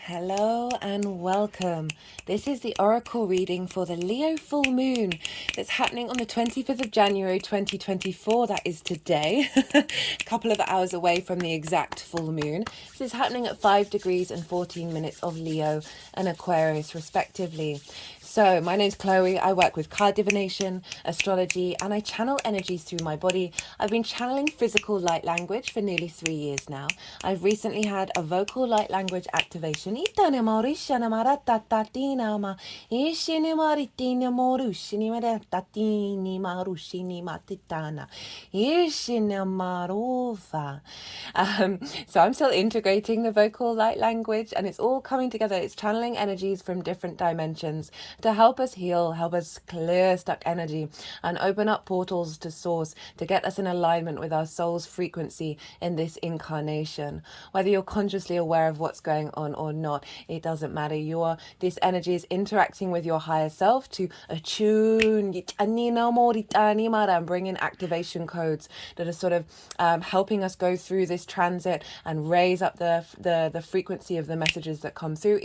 Hello and welcome. This is the oracle reading for the Leo full moon that's happening on the 25th of January 2024. That is today, a couple of hours away from the exact full moon. This is happening at 5 degrees and 14 minutes of Leo and Aquarius respectively. So my name's Chloe. I work with card divination, astrology, and I channel energies through my body. I've been channeling physical light language for nearly 3 years now. I've recently had a vocal light language activation. So I'm still integrating the vocal light language, and it's all coming together. It's channeling energies from different dimensions to help us heal, help us clear stuck energy, and open up portals to source to get us in alignment with our soul's frequency in this incarnation. Whether you're consciously aware of what's going on or not, it doesn't matter. This energy is interacting with your higher self to attune and bring in activation codes that are sort of helping us go through this transit and raise up the frequency of the messages that come through.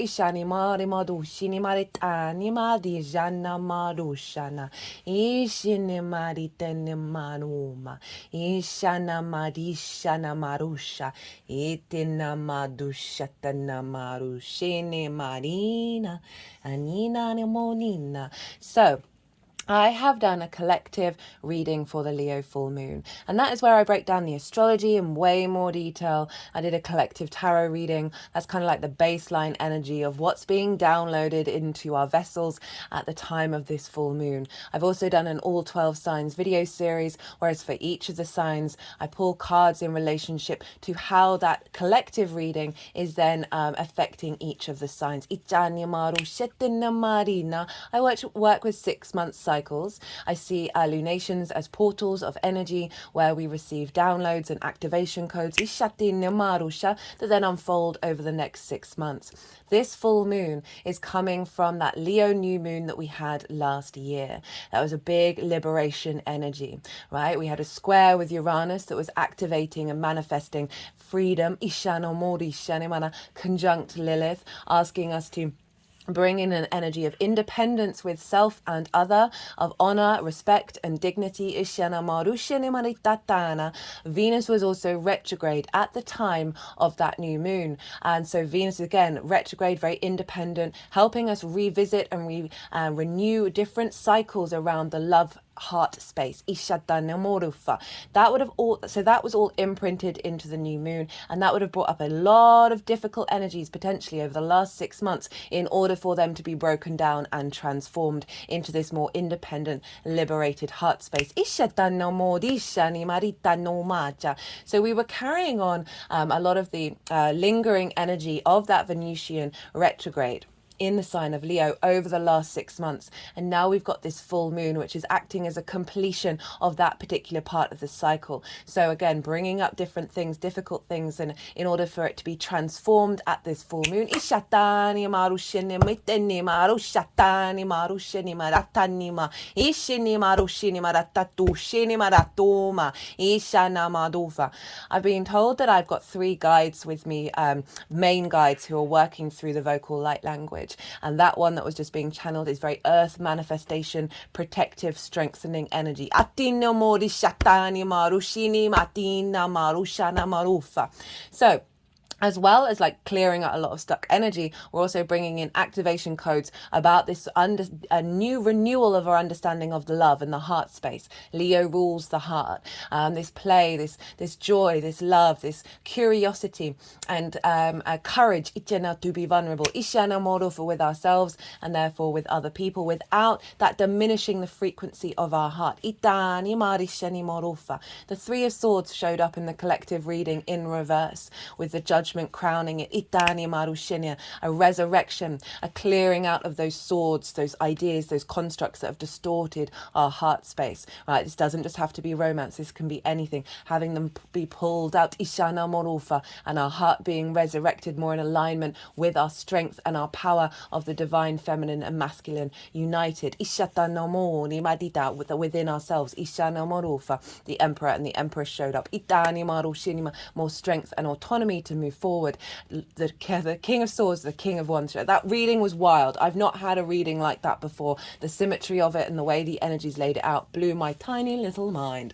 Jana Marushana Ishini Maritene Maruma Ishana Marishana Marusha Itina Madushatana Marushini Marina Anina Nemonina. So I have done a collective reading for the Leo full moon, and that is where I break down the astrology in way more detail. I did a collective tarot reading. That's kind of like the baseline energy of what's being downloaded into our vessels at the time of this full moon. I've also done an all 12 signs video series, whereas for each of the signs, I pull cards in relationship to how that collective reading is then affecting each of the signs. I work with 6 month cycles. I see lunations as portals of energy where we receive downloads and activation codes that then unfold over the next 6 months. This full moon is coming from that Leo new moon that we had last year. That was a big liberation energy, right? We had a square with Uranus that was activating and manifesting freedom, conjunct Lilith, asking us to bring in an energy of independence with self and other, of honor, respect, and dignity. Venus was also retrograde at the time of that new moon. And so Venus, again, retrograde, very independent, helping us revisit and renew different cycles around the love heart space. That was all imprinted into the new moon, and that would have brought up a lot of difficult energies potentially over the last 6 months in order for them to be broken down and transformed into this more independent, liberated heart space. So we were carrying on a lot of the lingering energy of that Venusian retrograde in the sign of Leo over the last 6 months. And now we've got this full moon, which is acting as a completion of that particular part of the cycle. So again, bringing up different things, difficult things, and in order for it to be transformed at this full moon, I've been told that I've got 3 guides with me, main guides who are working through the vocal light language. And that one that was just being channeled is very earth manifestation, protective, strengthening energy. So as well as like clearing out a lot of stuck energy, we're also bringing in activation codes about this a new renewal of our understanding of the love and the heart space. Leo rules the heart. This play, this joy, this love, this curiosity, and courage to be vulnerable. With ourselves and therefore with other people, without that diminishing the frequency of our heart. The 3 of Swords showed up in the collective reading in reverse, with the Judgment crowning it. A resurrection, a clearing out of those swords, those ideas, those constructs that have distorted our heart space. Right? This doesn't just have to be romance. This can be anything. Having them be pulled out, and our heart being resurrected more in alignment with our strength and our power of the divine feminine and masculine united. Within ourselves. The Emperor and the Empress showed up. More strength and autonomy to move forward. The King of Swords, the King of Wands. That reading was wild. I've not had a reading like that before. The symmetry of it and the way the energies laid it out blew my tiny little mind.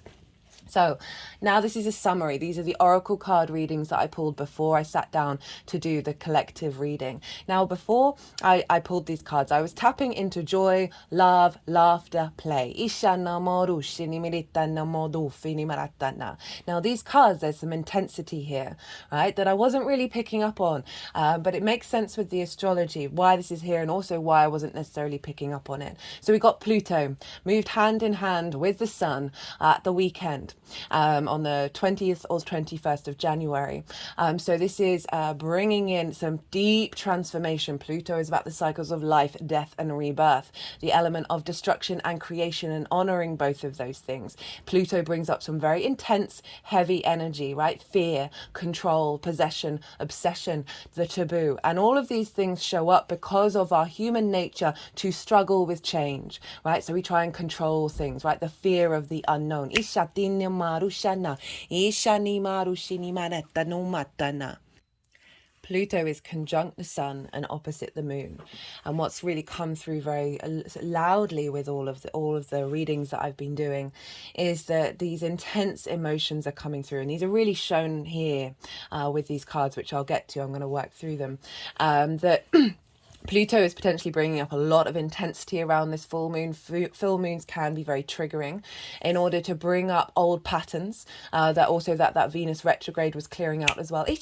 So now this is a summary. These are the oracle card readings that I pulled before I sat down to do the collective reading. Now, before I pulled these cards, I was tapping into joy, love, laughter, play. Now, these cards, there's some intensity here, right, that I wasn't really picking up on, but it makes sense with the astrology, why this is here, and also why I wasn't necessarily picking up on it. So we got Pluto moved hand in hand with the sun at the weekend. On the 20th or 21st of January. So this is bringing in some deep transformation. Pluto is about the cycles of life, death, and rebirth, the element of destruction and creation, and honoring both of those things. Pluto brings up some very intense, heavy energy, right? Fear, control, possession, obsession, the taboo. And all of these things show up because of our human nature to struggle with change, right? So we try and control things, right? The fear of the unknown. Pluto is conjunct the sun and opposite the moon, and what's really come through very loudly with all of the readings that I've been doing is that these intense emotions are coming through, and these are really shown here with these cards, which I'll get to. I'm going to work through them. That Pluto is potentially bringing up a lot of intensity around this full moon. Full moons can be very triggering in order to bring up old patterns that Venus retrograde was clearing out as well. In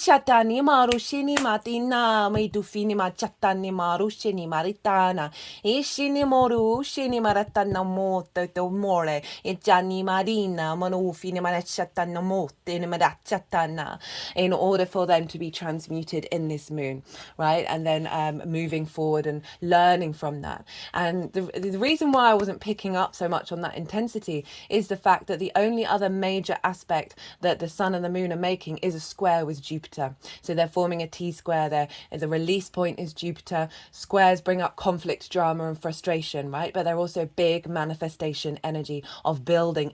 order for them to be transmuted in this moon, right? And then moving forward and learning from that. And the reason why I wasn't picking up so much on that intensity is the fact that the only other major aspect that the sun and the moon are making is a square with Jupiter. So they're forming a T-square there. The release point is Jupiter. Squares bring up conflict, drama, and frustration, right? But they're also big manifestation energy of building.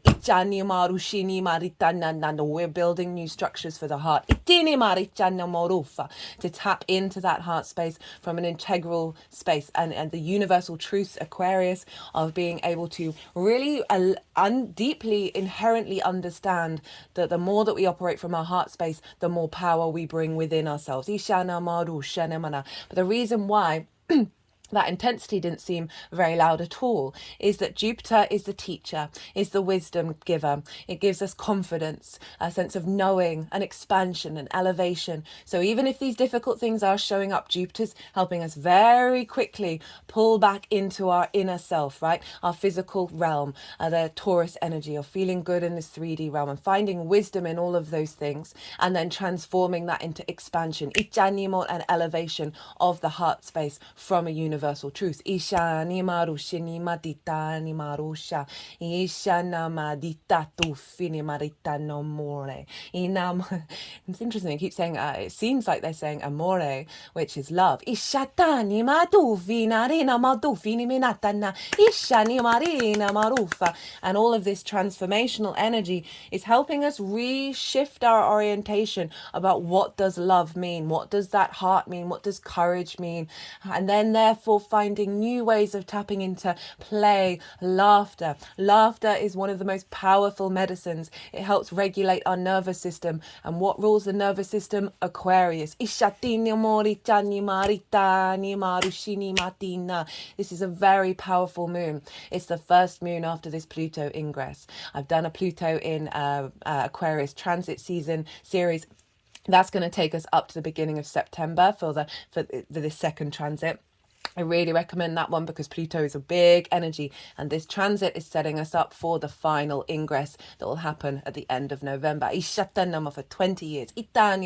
We're building new structures for the heart. To tap into that heart space from an integral space and the universal truth, Aquarius, of being able to really deeply, inherently understand that the more that we operate from our heart space, the more power we bring within ourselves. But the reason why that intensity didn't seem very loud at all is that Jupiter is the teacher, is the wisdom giver. It gives us confidence, a sense of knowing, an expansion, an elevation. So even if these difficult things are showing up, Jupiter's helping us very quickly pull back into our inner self, right? Our physical realm, the Taurus energy of feeling good in this 3D realm and finding wisdom in all of those things, and then transforming that into expansion, an elevation of the heart space from a universal truth. Ishani marushini maditani marusha. Ishana madita tufini marita no more. It's interesting, they keep saying, it seems like they're saying amore, which is love. Ishatani madufina rina madufini minatana. Ishani marina marufa. And all of this transformational energy is helping us reshift our orientation about what does love mean? What does that heart mean? What does courage mean? And then therefore finding new ways of tapping into play, laughter. Laughter is one of the most powerful medicines. It helps regulate our nervous system. And what rules the nervous system? Aquarius. This is a very powerful moon. It's the first moon after this Pluto ingress. I've done a Pluto in Aquarius transit season series. That's going to take us up to the beginning of September for this second transit. I really recommend that one because Pluto is a big energy, and this transit is setting us up for the final ingress that will happen at the end of November. For 20 years. And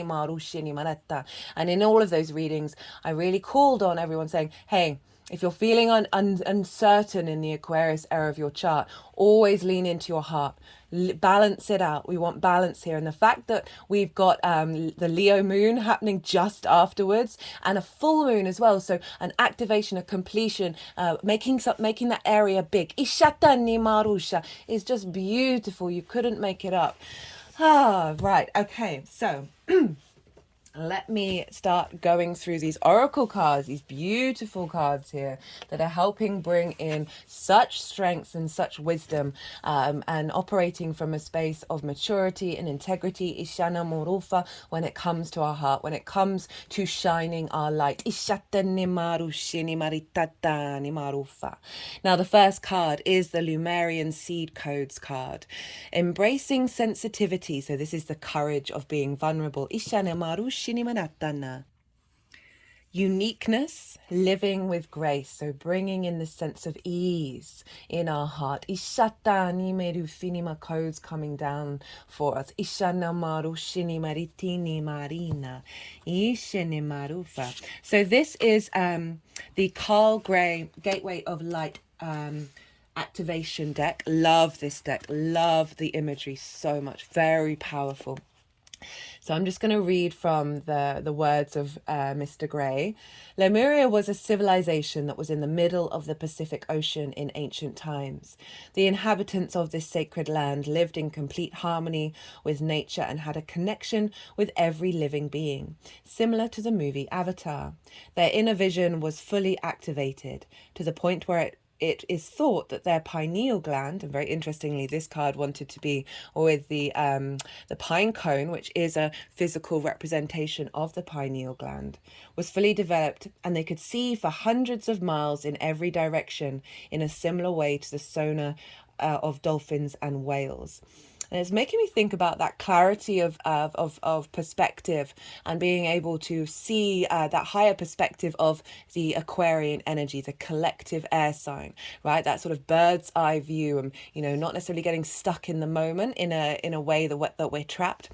in all of those readings, I really called on everyone saying, hey, if you're feeling uncertain in the Aquarius era of your chart, always lean into your heart. Balance it out. We want balance here. And the fact that we've got the Leo moon happening just afterwards and a full moon as well. So an activation, a completion, making that area big. Ishatani marusha is just beautiful. You couldn't make it up. Right. Okay. So let me start going through these oracle cards, these beautiful cards here that are helping bring in such strength and such wisdom, and operating from a space of maturity and integrity. Ishana Morufa, when it comes to our heart, when it comes to shining our light. Ishata Nimaru Shini Maritata Nimarufa. Now, the first card is the Lumerian Seed Codes card. Embracing sensitivity. So this is the courage of being vulnerable. Ishana Maru Shini Maratana. Uniqueness, living with grace, so bringing in the sense of ease in our heart. Ishata nimeru finima codes coming down for us. Ishana maru shini maritini marina. Ishini marufa. So this is the Carl Gray Gateway of Light activation deck. Love this deck. Love the imagery so much. Very powerful. So I'm just going to read from the words of Mr. Gray. Lemuria was a civilization that was in the middle of the Pacific Ocean in ancient times. The inhabitants of this sacred land lived in complete harmony with nature and had a connection with every living being, similar to the movie Avatar. Their inner vision was fully activated to the point where it is thought that their pineal gland, and very interestingly, this card wanted to be with the pine cone, which is a physical representation of the pineal gland, was fully developed, and they could see for hundreds of miles in every direction in a similar way to the sonar of dolphins and whales. And it's making me think about that clarity of perspective and being able to see that higher perspective of the Aquarian energy, the collective air sign, right? That sort of bird's eye view, and not necessarily getting stuck in the moment in a way that we're trapped,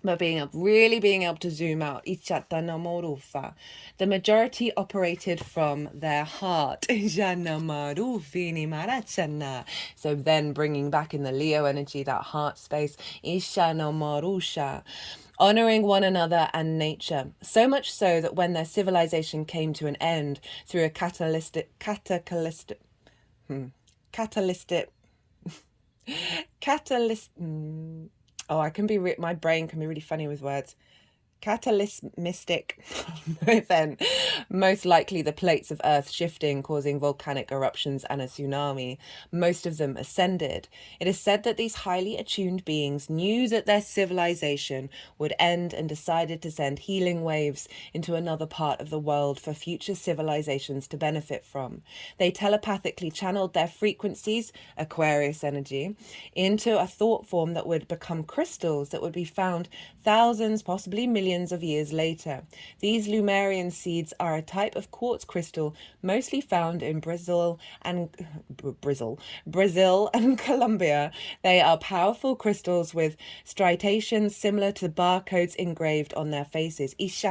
but really being able to zoom out. The majority operated from their heart. So then bringing back in the Leo energy, that heart space. Honoring one another and nature, so much so that when their civilization came to an end through a catalytic my brain can be really funny with words. Catalysmic event, most likely the plates of Earth shifting, causing volcanic eruptions and a tsunami. Most of them ascended. It is said that these highly attuned beings knew that their civilization would end and decided to send healing waves into another part of the world for future civilizations to benefit from. They telepathically channeled their frequencies, Aquarius energy, into a thought form that would become crystals that would be found thousands, possibly millions of years later. These Lumerian seeds are a type of quartz crystal mostly found in Brazil and Colombia. They are powerful crystals with striations similar to the barcodes engraved on their faces. They're just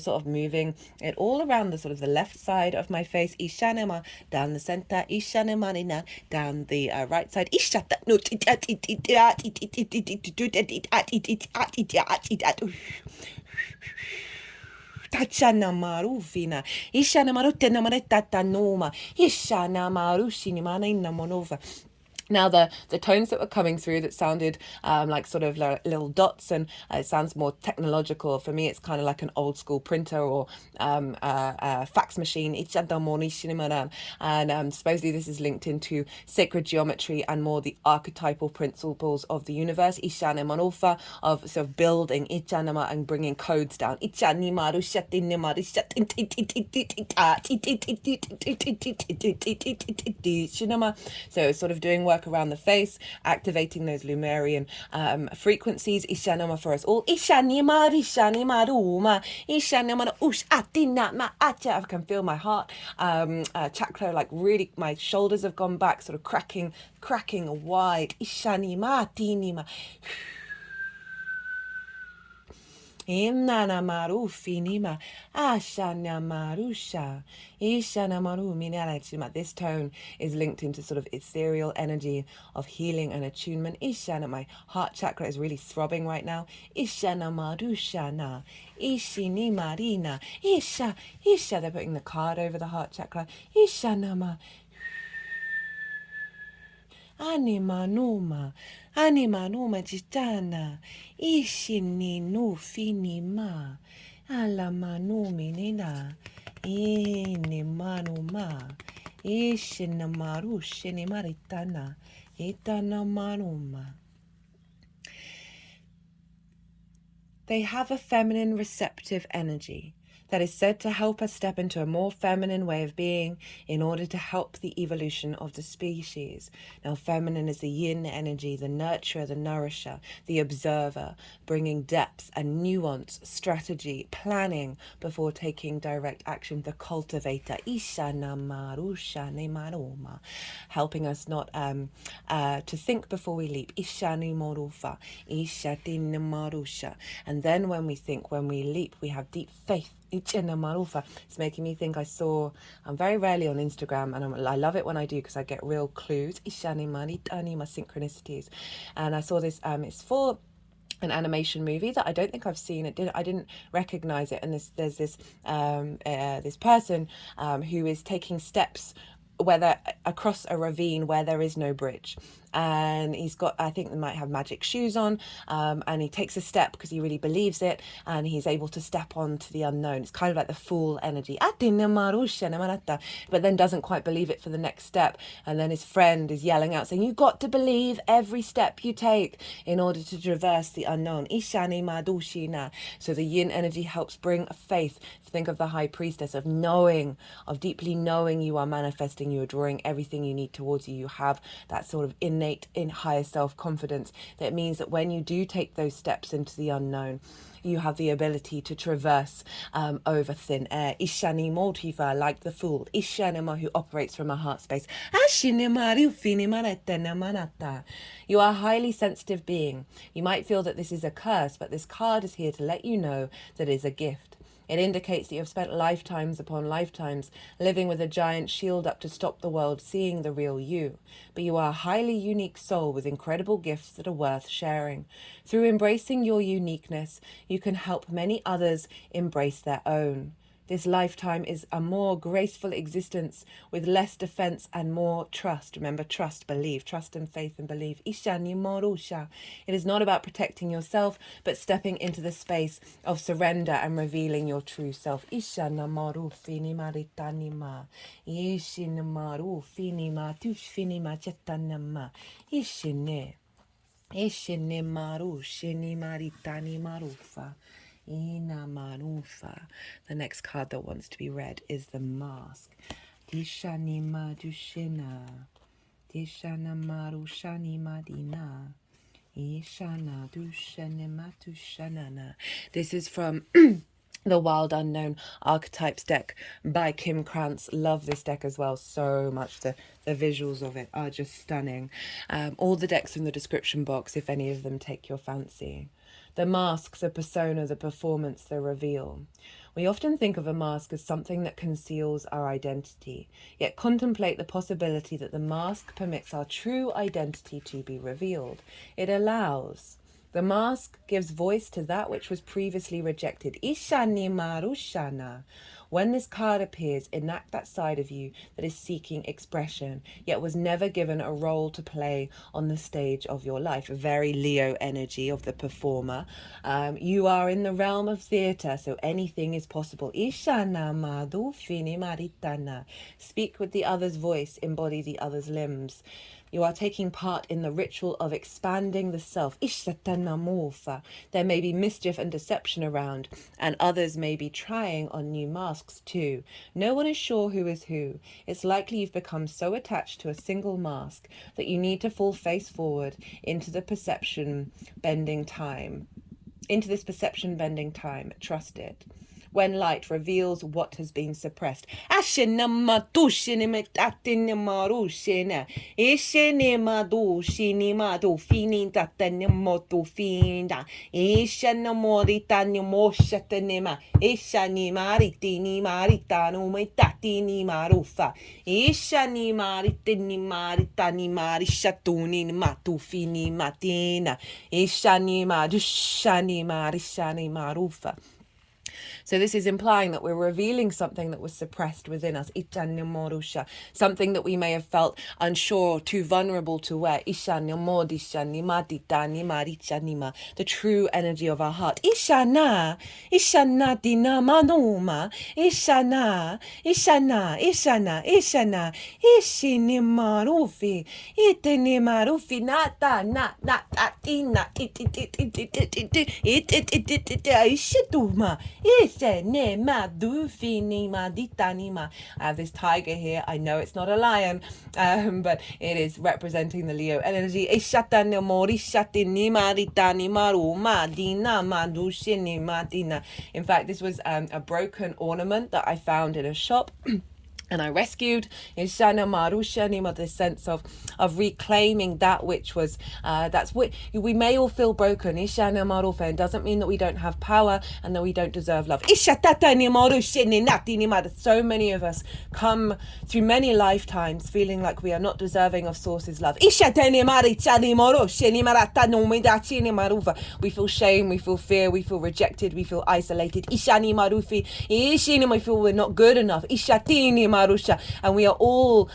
sort of moving it all around the sort of the left side of my face, down the center, down the right side, Tachana marufina, ishana marutena maretata noma, ishana marushini manina monova. Now, the tones that were coming through that sounded like sort of little dots, and it sounds more technological. For me, it's kind of like an old school printer or fax machine. And supposedly this is linked into sacred geometry and more the archetypal principles of the universe. Ishane Manolfa, of sort of building Ichanama and bringing codes down. So sort of doing work around the face, activating those Lumerian frequencies. Ishanama for us all. Ishanima, Ishanimaruma, Ishanama, Ush, Atina, Ma, Acha. I can feel my heart chakra, like really, my shoulders have gone back, sort of cracking wide. Ishanima, Tinima. Imnana maru finima, ashana marusha, ishana maru minalachima. This tone is linked into sort of ethereal energy of healing and attunement. Ishana, my heart chakra is really throbbing right now. Ishana marushana, ishini marina, isha. They're putting the card over the heart chakra. Ishana ma. Anima numa, anima numa jitana, ishini no finima, alama numi nina, inima numa, ishinamaru shinimaritana, itana manuma. They have a feminine receptive energy that is said to help us step into a more feminine way of being in order to help the evolution of the species. Now, feminine is the yin energy, the nurturer, the nourisher, the observer, bringing depth and nuance, strategy, planning before taking direct action, the cultivator, helping us not to think before we leap. And then when we think, when we leap, we have deep faith. It's making me think I'm very rarely on Instagram, and I love it when I do because I get real clues. My synchronicities. And I saw this, it's for an animation movie that I don't think I've seen. I didn't recognize it. And there's this person who is taking steps across a ravine where there is no bridge, and he's got, I think they might have magic shoes on, and he takes a step because he really believes it, and he's able to step onto the unknown. It's kind of like the fool energy, but then doesn't quite believe it for the next step, and then his friend is yelling out saying, you've got to believe every step you take in order to traverse the unknown. So the yin energy helps bring a faith. Think of the high priestess of knowing, of deeply knowing you are manifesting, you are drawing everything you need towards you. You have that sort of innate in higher self-confidence that means that when you do take those steps into the unknown, you have the ability to traverse over thin air. Ishani motiva, like the fool. Ishanima, who operates from a heart space. You are a highly sensitive being. You might feel that this is a curse, but this card is here to let you know that it is a gift. It indicates that you have spent lifetimes upon lifetimes living with a giant shield up to stop the world seeing the real you. But you are a highly unique soul with incredible gifts that are worth sharing. Through embracing your uniqueness, you can help many others embrace their own. This lifetime is a more graceful existence with less defense and more trust. Remember, trust, believe, trust and faith and believe. It is not about protecting yourself, but stepping into the space of surrender and revealing your true self. The next card that wants to be read is the mask. Dishanima dushina. Dishanama rushanima dina. Ishana dushanima tushanana. This is from the Wild Unknown Archetypes deck by Krans. Love this deck as well so much. The visuals of it are just stunning. All the decks in the description box if any of them take your fancy. The mask, the persona, the performance, the reveal. We often think of a mask as something that conceals our identity, yet contemplate the possibility that the mask permits our true identity to be revealed. It allows. The mask gives voice to that which was previously rejected. Ishani marushana. When this card appears, enact that side of you that is seeking expression, yet was never given a role to play on the stage of your life. A very Leo energy of the performer. You are in the realm of theatre, so anything is possible. Ishana madu fini maritana. Speak with the other's voice, embody the other's limbs. You are taking part in the ritual of expanding the self. There may be mischief and deception around, and others may be trying on new masks too. No one is sure who is who. It's likely you've become so attached to a single mask that you need to fall face forward into the perception bending time. Trust it. When light reveals what has been suppressed. So this is implying that we're revealing something that was suppressed within us. Something that we may have felt unsure, too vulnerable to wear. The true energy of our heart. Ishana, Ishana dina manoma, Ishana, Ishana, Ishana, Ishana, Ishini marufi, Itini marufi, nata, ina, Ishituma, Ishene madufi, nima, ditanima. I have this tiger here. I know it's not a lion, but it is representing the Leo energy. Ishatane mori shatini maritani maruma dina madushini madina. In fact, this was a broken ornament that I found in a shop. And I rescued Ishana Marushanima, the sense of reclaiming that which was that's what we may all feel broken. Ishana Marufen doesn't mean that we don't have power and that we don't deserve love. So many of us come through many lifetimes feeling like we are not deserving of Source's love. We feel shame, we feel fear, we feel rejected, we feel isolated. Ishani Marufi, Ishini, we feel we're not good enough. Ishatini Marusha, and we are all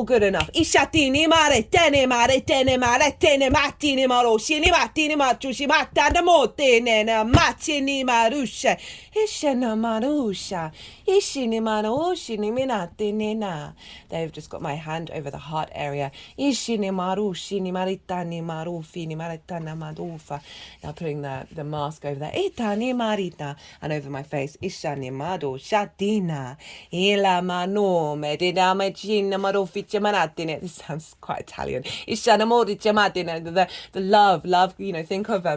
good enough. Ishatini mare tene matini maroshi ni matini machushi matana motene na machini marusha. Ishana marusha. Ishini maroshi ni minatini na. They've just got my hand over the heart area. Ishini marushi ni maritani marufi ni maritana madufa. Now putting the mask over there. Itani marita, and over my face. Ishani mado shatina. Ila mano medina machina marofice manatine. This sounds quite Italian. Ishana modice matine. The love, think of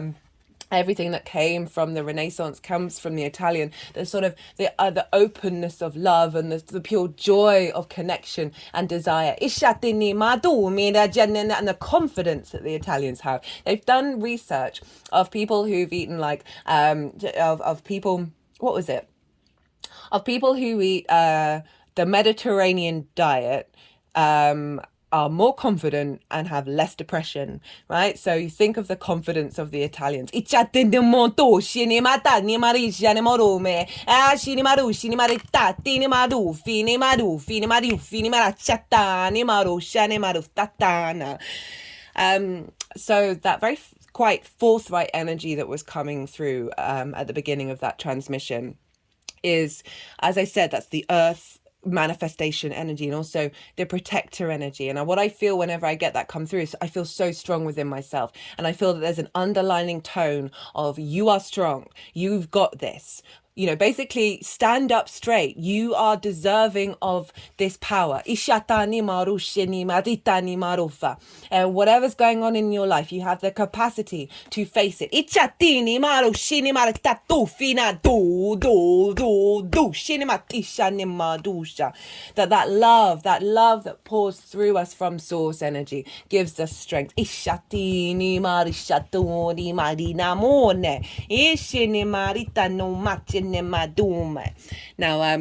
everything that came from the Renaissance comes from the Italian. The sort of the openness of love and the pure joy of connection and desire. And the confidence that the Italians have. They've done research of people who've eaten of people. What was it? Of people who eat the Mediterranean diet. Are more confident and have less depression, right? So you think of the confidence of the Italians. So that very quite forthright energy that was coming through at the beginning of that transmission is, as I said, that's the earth manifestation energy and also the protector energy. And what I feel whenever I get that come through is I feel so strong within myself, and I feel that there's an underlining tone of you are strong, you've got this. Basically stand up straight. You are deserving of this power. Ishatani marushini maditani marufa. And whatever's going on in your life, you have the capacity to face it. Ichatini marushini maritatu fina do shini matishani madusha. That love that pours through us from source energy gives us strength. Ishatini marishatuni marinamone. Ishini maritano machin. Now,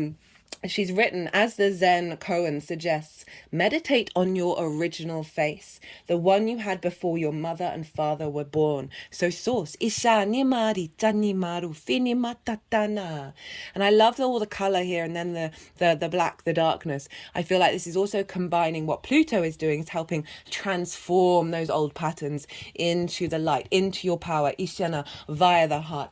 she's written, as the Zen koan suggests, meditate on your original face, the one you had before your mother and father were born. So source, ishani mari tani maru fini matatana. And I love all the color here, and then the black, the darkness. I feel like this is also combining what Pluto is doing, is helping transform those old patterns into the light, into your power, ishana, via the heart.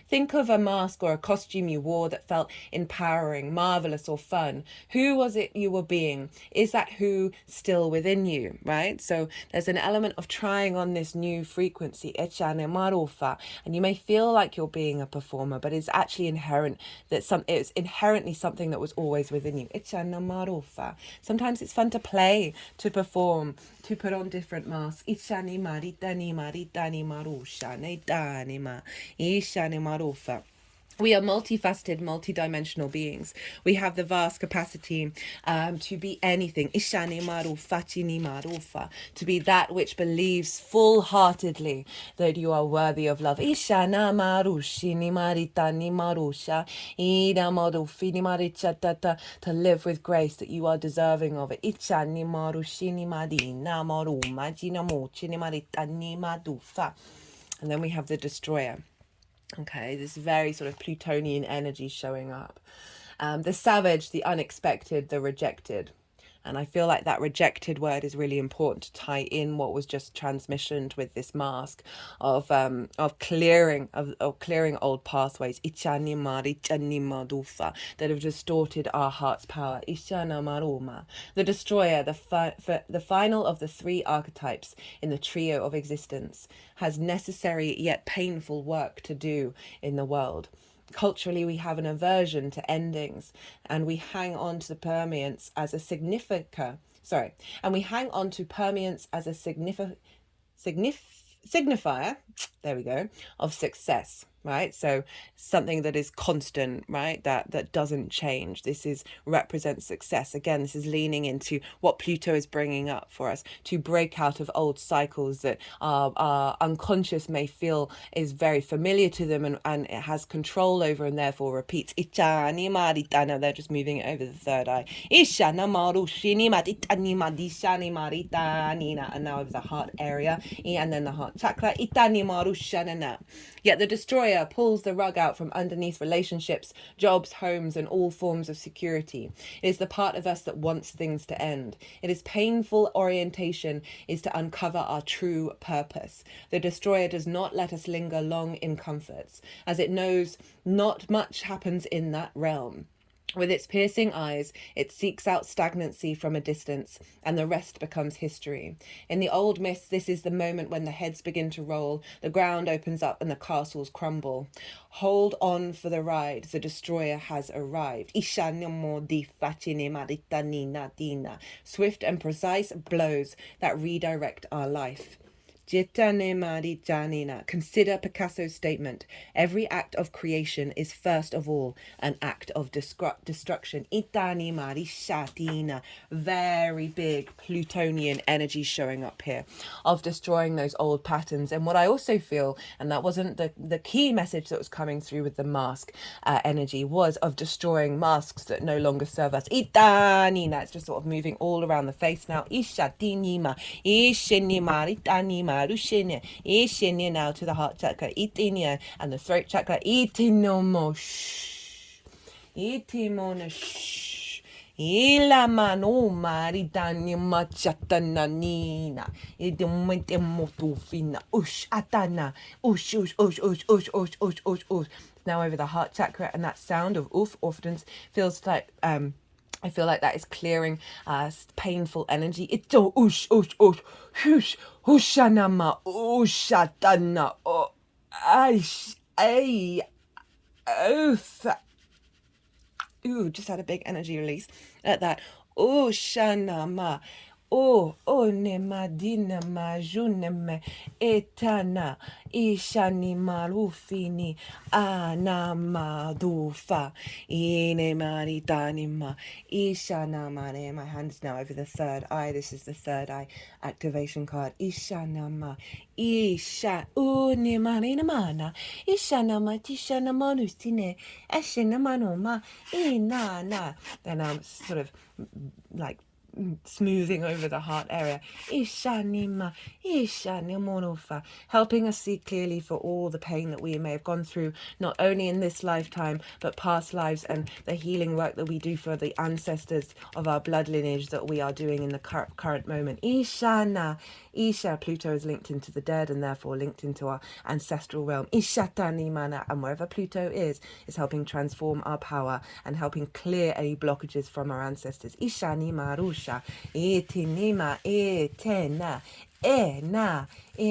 Think of a mask or a costume you wore that felt empowering, marvelous, or fun. Who was it you were being? Is that who still within you, right? So there's an element of trying on this new frequency, and you may feel like you're being a performer, but it's actually inherent that it's inherently something that was always within you. Sometimes it's fun to play, to perform, to put on different masks. We are multifaceted, multidimensional beings. We have the vast capacity to be anything. Ishani marufa, chini marufa. To be that which believes full-heartedly that you are worthy of love. Ishana marushini maritani marusha. Ida marufini marichatata. To live with grace, that you are deserving of it. Ishani marushini madina maru majina mochini maritani madufa. And then we have the destroyer. Okay, this very sort of Plutonian energy showing up. The savage, the unexpected, the rejected. And I feel like that rejected word is really important to tie in what was just transmissioned with this mask of clearing of clearing old pathways that have distorted our heart's power. The destroyer, the final of the three archetypes in the trio of existence, has necessary yet painful work to do in the world. Culturally, we have an aversion to endings, and we hang on to the permeance as a signifier. Sorry, and we hang on to permeance as a signifier. There we go, of success. Right, so something that is constant, right, that doesn't change. This is represents success. Again, this is leaning into what Pluto is bringing up for us, to break out of old cycles that our unconscious may feel is very familiar to them, and it has control over, and therefore repeats. Now they're just moving it over the third eye. And now over the heart area, and then the heart chakra. Yet the destroyer pulls the rug out from underneath relationships, jobs, homes, and all forms of security. It is the part of us that wants things to end. It is painful orientation is to uncover our true purpose. The destroyer does not let us linger long in comforts, as it knows not much happens in that realm. With its piercing eyes, it seeks out stagnancy from a distance, and the rest becomes history. In the old myths, this is the moment when the heads begin to roll, the ground opens up, and the castles crumble. Hold on for the ride. The destroyer has arrived. Swift and precise blows that redirect our life. Consider Picasso's statement. Every act of creation is first of all an act of destruction. Very big Plutonian energy showing up here of destroying those old patterns. And what I also feel, and that wasn't the key message that was coming through with the mask energy, was of destroying masks that no longer serve us. It's just sort of moving all around the face now. Now to the heart chakra, and the throat chakra, Ila mano maridani machatananina. Idomotufina. Atana. Now over the heart chakra, and that sound of often feels like I feel like that is clearing painful energy. Ito hushanama ushatana just had a big energy release at that. Shanama. Ne madina majuneme etana ishani marufini anamadufa ine maritanima ishanamane. My hands now over the third eye. This is the third eye activation card. Ishanama isha une marina mana ishanama tishanamanustine ashinamanoma inana. Then I'm sort of like smoothing over the heart area, helping us see clearly for all the pain that we may have gone through, not only in this lifetime but past lives, and the healing work that we do for the ancestors of our blood lineage that we are doing in the current moment. Pluto is linked into the dead and therefore linked into our ancestral realm. And wherever Pluto is helping transform our power and helping clear any blockages from our ancestors. Ishani marusha etinima etena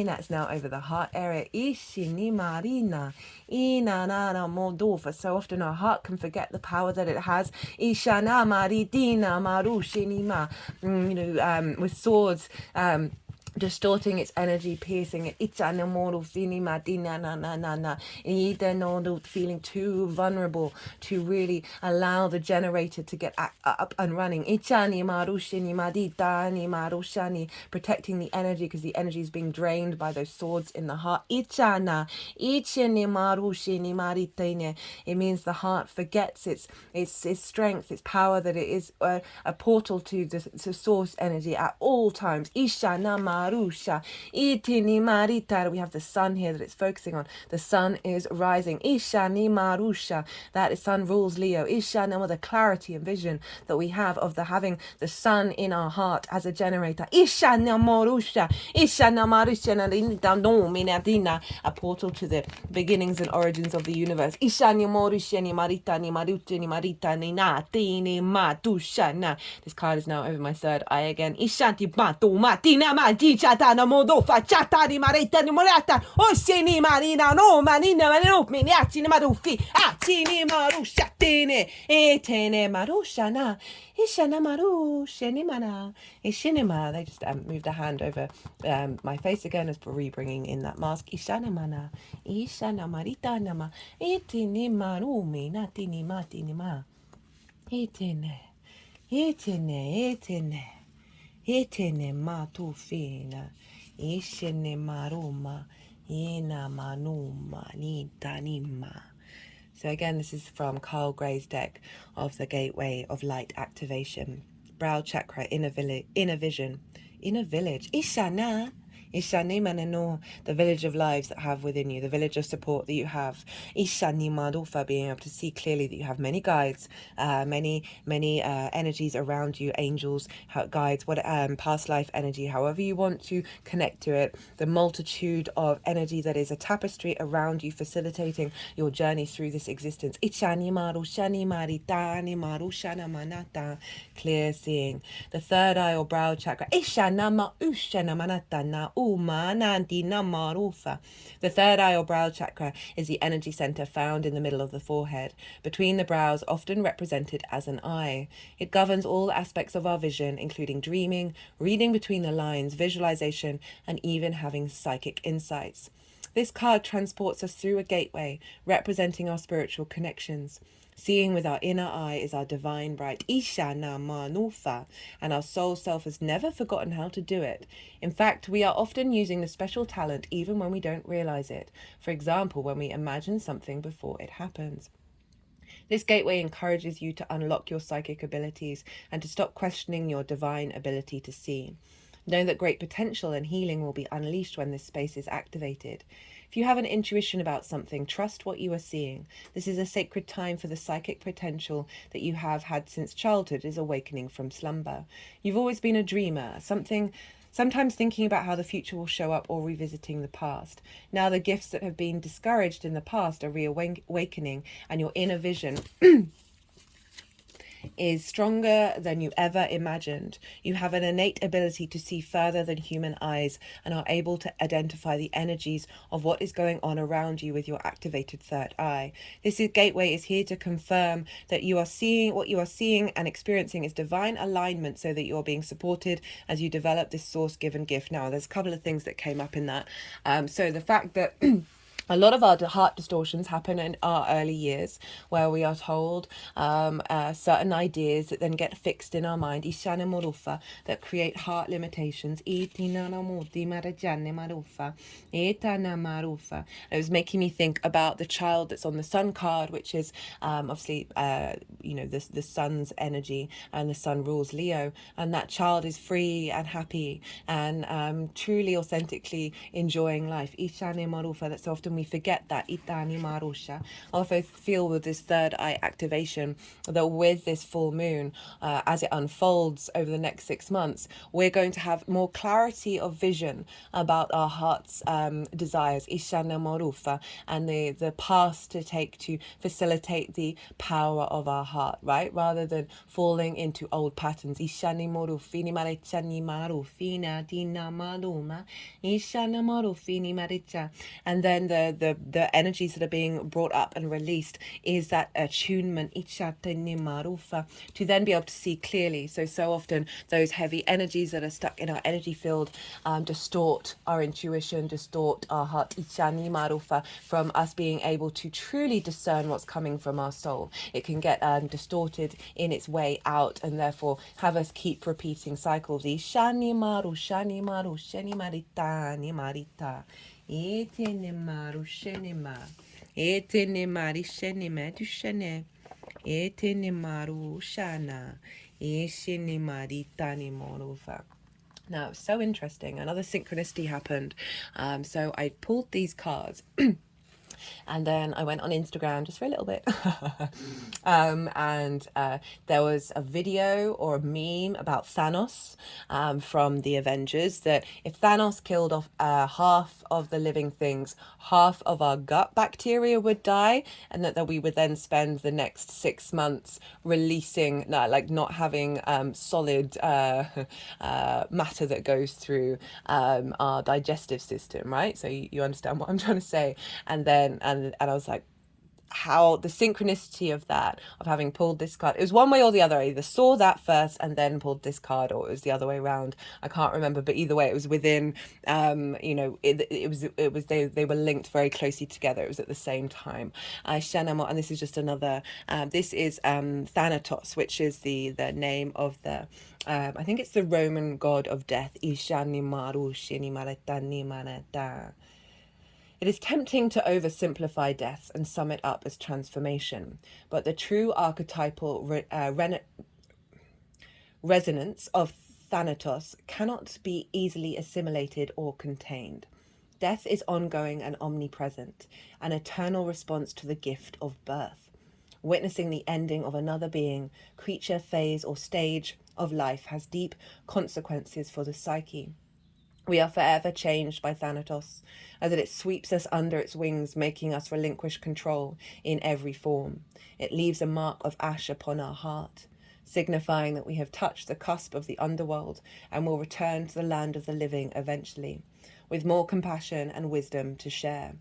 that's now over the heart area. Ishini marina inanana moldova. So often our heart can forget the power that it has. Ishana maridina marushinima. With swords distorting its energy, piercing it. Feeling too vulnerable to really allow the generator to get up and running. Protecting the energy, because the energy is being drained by those swords in the heart. It means the heart forgets its strength, its power, that it is a portal to the source energy at all times. marusha. Itini marita. We have the sun here that it's focusing on. The sun is rising. Ishani marusha. That sun rules Leo. Ishana, the clarity and vision that we have of having the sun in our heart as a generator. Ishana marusha. Ishana marusha. A portal to the beginnings and origins of the universe. Ishani marusha ni marita ni maruta ni marita ni na tini matusha. This card is now over my third eye again. Ishanti batu matina mati chatana modofa chatani marita ni morata. Oshini marina no manina manu miniachi ni marufi. Achini marushatine. Etene marushana. Ishana maru shenimana. Ishinima. They just moved a hand over my face again as bringing in that mask. Ishana mana. Ishana marita nama. Etini marumi natini matini ma. Etene. Etene matufina, ishene maruma, ina manuma, nitanima. So again, this is from Carl Gray's deck of the Gateway of Light Activation. Brow chakra, inner vision, inner village, Ishana. Ishani maneno, the village of lives that have within you, the village of support that you have. Ishani madufa, being able to see clearly that you have many guides, many energies around you, angels, guides, what past life energy, however you want to connect to it. The multitude of energy that is a tapestry around you, facilitating your journey through this existence. Ishani maru shani maritani maru shana manata, clear seeing. The third eye or brow chakra. Ishana ma ushana manata na. The third eye or brow chakra is the energy center found in the middle of the forehead, between the brows, often represented as an eye. It governs all aspects of our vision, including dreaming, reading between the lines, visualization, and even having psychic insights. This card transports us through a gateway, representing our spiritual connections. Seeing with our inner eye is our divine right, Ishana Manufa, and our soul self has never forgotten how to do it. In fact, we are often using the special talent even when we don't realize it. For example, when we imagine something before it happens. This gateway encourages you to unlock your psychic abilities and to stop questioning your divine ability to see. Know that great potential and healing will be unleashed when this space is activated. If you have an intuition about something, trust what you are seeing. This is a sacred time for the psychic potential that you have had since childhood is awakening from slumber. You've always been a dreamer, sometimes thinking about how the future will show up or revisiting the past. Now the gifts that have been discouraged in the past are reawakening, and your inner vision is stronger than you ever imagined. You have an innate ability to see further than human eyes and are able to identify the energies of what is going on around you with your activated third eye. This gateway is here to confirm that you are seeing what you are seeing and experiencing is divine alignment, so that you're being supported as you develop this source given gift. Now, there's a couple of things that came up in that. So the fact that a lot of our heart distortions happen in our early years, where we are told certain ideas that then get fixed in our mind, Ishana Morufa, that create heart limitations. It was making me think about the child that's on the sun card, which is obviously, the sun's energy, and the sun rules Leo, and that child is free and happy and truly authentically enjoying life. Ishane Marufa, that's often we forget that. Itani Marusha. I also feel with this third eye activation that with this full moon, as it unfolds over the next 6 months, we're going to have more clarity of vision about our heart's desires, Ishana Marufa, and the path to take to facilitate the power of our heart, right? Rather than falling into old patterns. Ishani Marufini Marechani Marufina Dina Maluma Ishana Marufini Maricha. And then the energies that are being brought up and released is that attunement, to then be able to see clearly. So often those heavy energies that are stuck in our energy field distort our intuition, distort our heart, from us being able to truly discern what's coming from our soul. It can get distorted in its way out, and therefore have us keep repeating cycles. Shani maru, shani maru, shani marita, ni marita. Etene maru shenema, etene mari shenema du shene, etene maru shana, eshene marita ni morufa. Now, it's so interesting. Another synchronicity happened. So I pulled these cards. And then I went on Instagram just for a little bit. And there was a video or a meme about Thanos from the Avengers, that if Thanos killed off half of the living things, half of our gut bacteria would die, and that we would then spend the next 6 months releasing, like not having solid matter that goes through our digestive system, right? So you understand what I'm trying to say. And then and I was like, how the synchronicity of that, of having pulled this card, it was one way or the other. I either saw that first and then pulled this card, or it was the other way around. I can't remember, but either way, it was within it was they were linked very closely together. It was at the same time. Shanamo, and this is just another this is Thanatos, which is the name of the I think it's the Roman god of death. Ishanimaru shinimaretani manata. It is tempting to oversimplify death and sum it up as transformation, but the true archetypal resonance of Thanatos cannot be easily assimilated or contained. Death is ongoing and omnipresent, an eternal response to the gift of birth. Witnessing the ending of another being, creature, phase, or stage of life has deep consequences for the psyche. We are forever changed by Thanatos, as it sweeps us under its wings, making us relinquish control in every form. It leaves a mark of ash upon our heart, signifying that we have touched the cusp of the underworld and will return to the land of the living eventually, with more compassion and wisdom to share.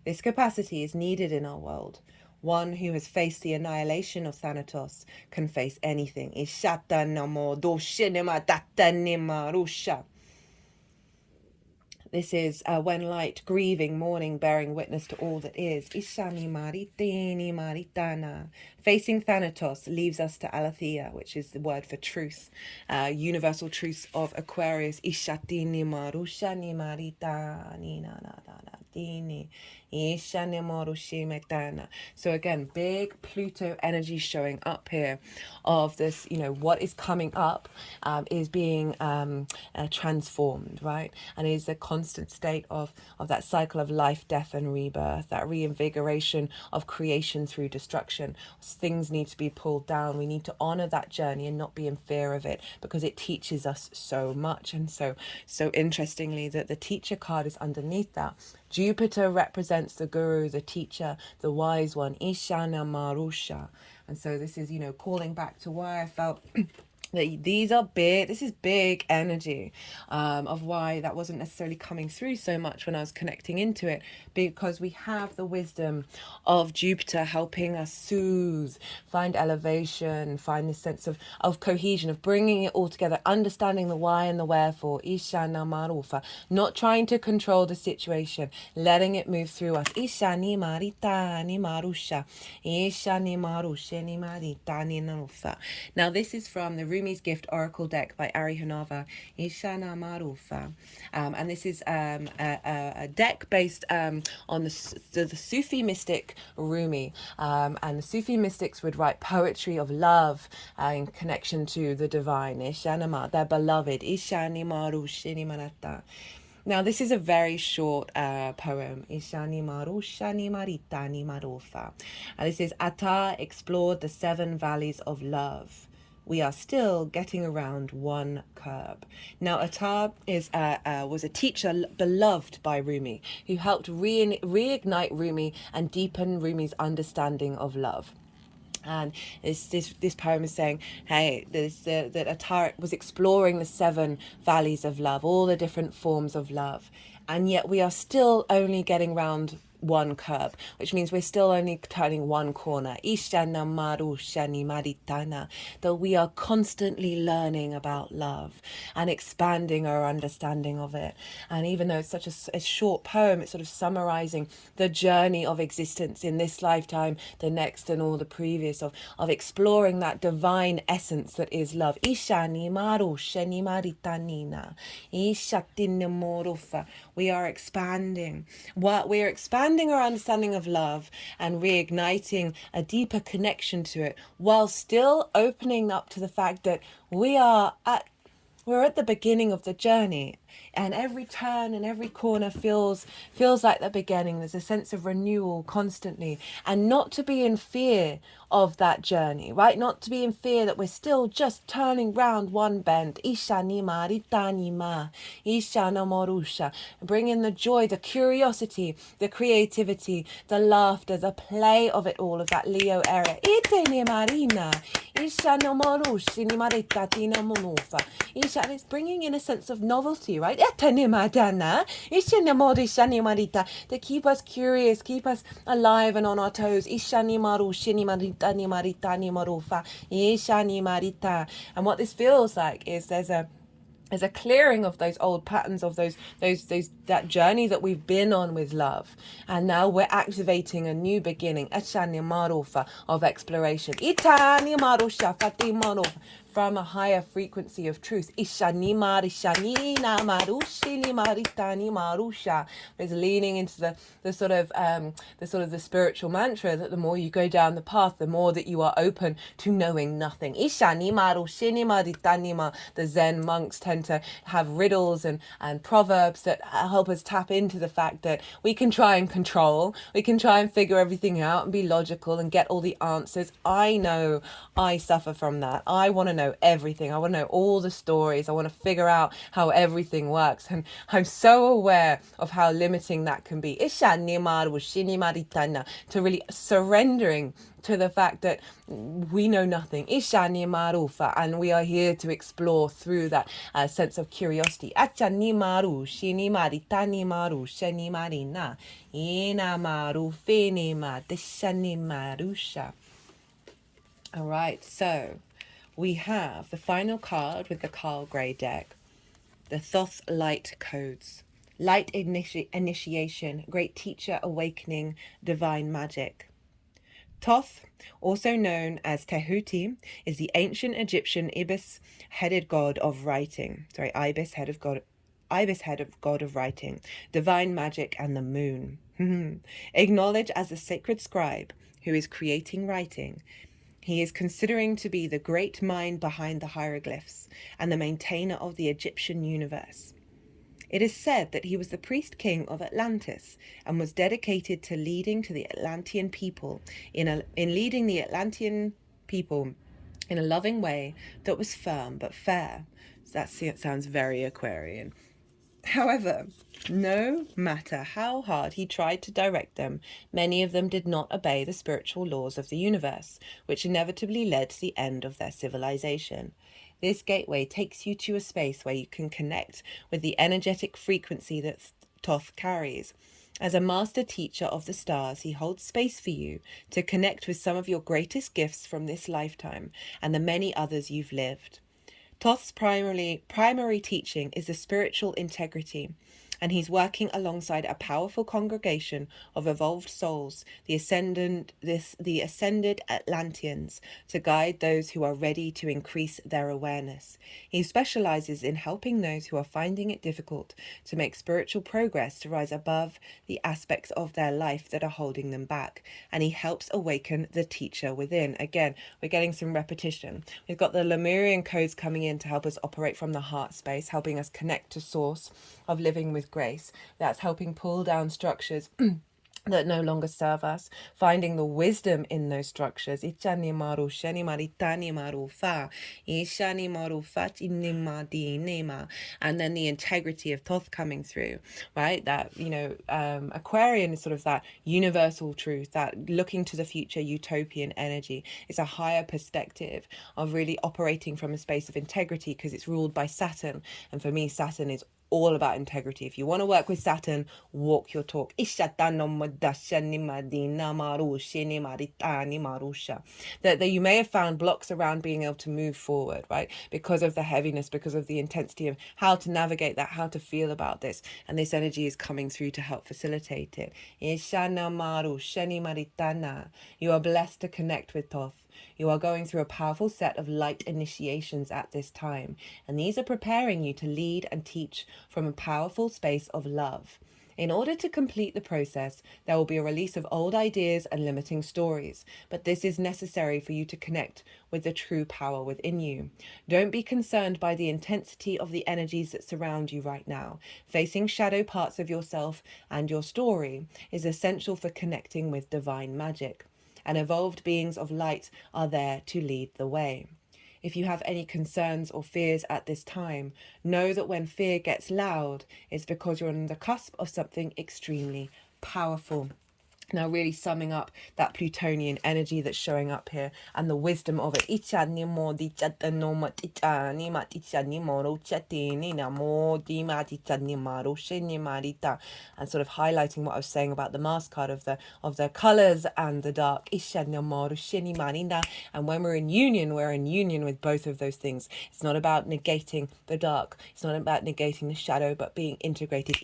This capacity is needed in our world. One who has faced the annihilation of Thanatos can face anything. This is when light, grieving, mourning, bearing witness to all that is. Ishani maritini maritana. Facing Thanatos leaves us to Aletheia, which is the word for truth. Universal truths of Aquarius. Ishatini marushani maritani na na na na dini. So again, big Pluto energy showing up here of this, what is coming up is being transformed, right? And is a constant state of that cycle of life, death, and rebirth, that reinvigoration of creation through destruction. Things need to be pulled down. We need to honor that journey and not be in fear of it, because it teaches us so much. And so interestingly, that the teacher card is underneath that. Jupiter represents the guru, the teacher, the wise one, Ishana Marusha. And so this is, calling back to why I felt these are big. This is big energy of why that wasn't necessarily coming through so much when I was connecting into it, because we have the wisdom of Jupiter helping us soothe, find elevation, find this sense of cohesion, of bringing it all together, understanding the why and the wherefore. Ishana Marufa, not trying to control the situation, letting it move through us. Ishani Marita ni Marusha, Ishani Marusha ni Marita ni Narufa. Now this is from the Rumi's Gift Oracle deck by Ari Hanava, Ishana Marufa. And this is a deck based on the Sufi mystic Rumi. And the Sufi mystics would write poetry of love in connection to the divine, Ishanama, their beloved, Ishani Maru Shini Manata. Now, this is a very short poem. Ishani Maru Shani Maritani Marufa. And this is Atta explored the 7 valleys of love. We are still getting around one curb. Now, Atta was a teacher beloved by Rumi, who helped reignite Rumi and deepen Rumi's understanding of love. And this poem is saying, hey, that Atta was exploring the 7 valleys of love, all the different forms of love, and yet we are still only getting round one curb, which means we're still only turning one corner. Ishana maru shani maritana. That we are constantly learning about love and expanding our understanding of it. And even though it's such a short poem, it's sort of summarizing the journey of existence in this lifetime, the next, and all the previous, of exploring that divine essence that is love. Ishani maru shani maritanina. Ishatina morufa. We are expanding. We are expanding our understanding of love and reigniting a deeper connection to it, while still opening up to the fact that we are at we're at the beginning of the journey, and every turn and every corner feels like the beginning. There's a sense of renewal constantly, and not to be in fear of that journey, right? Not to be in fear that we're still just turning round one bend. Isha nima rita nima, isha namorusha. Bring in the joy, the curiosity, the creativity, the laughter, the play of it all, of that Leo area. Ite nima rina, isha namorushi nima rita tina monufa. Isha, and it's bringing in a sense of novelty, right? To keep us curious, keep us alive and on our toes. And what this feels like is there's a clearing of those old patterns, of those that journey that we've been on with love, and now we're activating a new beginning of exploration from a higher frequency of truth. Is leaning into the sort of the spiritual mantra that the more you go down the path, the more that you are open to knowing nothing. The Zen monks tend to have riddles and proverbs that help us tap into the fact that we can try and control, we can try and figure everything out and be logical and get all the answers. I know I suffer from that. I want to know everything. I want to know all the stories. I want to figure out how everything works. And I'm so aware of how limiting that can be. To really surrendering to the fact that we know nothing. And we are here to explore through that sense of curiosity. All right, so we have the final card with the Carl Gray deck, the Thoth Light Codes. Light initiation, great teacher awakening, divine magic. Thoth, also known as Tehuti, is the ancient Egyptian ibis-headed god of writing. Ibis-headed god of writing, divine magic, and the moon. Acknowledged as the sacred scribe who is creating writing, he is considering to be the great mind behind the hieroglyphs and the maintainer of the Egyptian universe. It is said that he was the priest king of Atlantis and was dedicated to leading the Atlantean people in a loving way that was firm but fair. That sounds very Aquarian. However, no matter how hard he tried to direct them, many of them did not obey the spiritual laws of the universe, which inevitably led to the end of their civilization. This gateway takes you to a space where you can connect with the energetic frequency that Thoth carries. As a master teacher of the stars, he holds space for you to connect with some of your greatest gifts from this lifetime and the many others you've lived. Thoth's primary teaching is the spiritual integrity, and he's working alongside a powerful congregation of evolved souls, the ascended Atlanteans, to guide those who are ready to increase their awareness. He specializes in helping those who are finding it difficult to make spiritual progress, to rise above the aspects of their life that are holding them back, and he helps awaken the teacher within. Again, we're getting some repetition. We've got the Lemurian codes coming in to help us operate from the heart space, helping us connect to source of living with grace. That's helping pull down structures that no longer serve us, finding the wisdom in those structures. And then the integrity of Thoth coming through, right? That, Aquarian is sort of that universal truth, that looking to the future utopian energy. It's a higher perspective of really operating from a space of integrity, because it's ruled by Saturn. And for me, Saturn is all about integrity. If you want to work with Saturn, walk your talk. That you may have found blocks around being able to move forward, right? Because of the heaviness, because of the intensity of how to navigate that, how to feel about this. And this energy is coming through to help facilitate it. You are blessed to connect with Thoth. You are going through a powerful set of light initiations at this time, and these are preparing you to lead and teach from a powerful space of love. In order to complete the process, there will be a release of old ideas and limiting stories, but this is necessary for you to connect with the true power within you. Don't be concerned by the intensity of the energies that surround you right now. Facing shadow parts of yourself and your story is essential for connecting with divine magic, and evolved beings of light are there to lead the way. If you have any concerns or fears at this time, know that when fear gets loud, it's because you're on the cusp of something extremely powerful. Now, really summing up that Plutonian energy that's showing up here and the wisdom of it. And sort of highlighting what I was saying about the mask card of the colours and the dark. And when we're in union with both of those things. It's not about negating the dark. It's not about negating the shadow, but being integrated.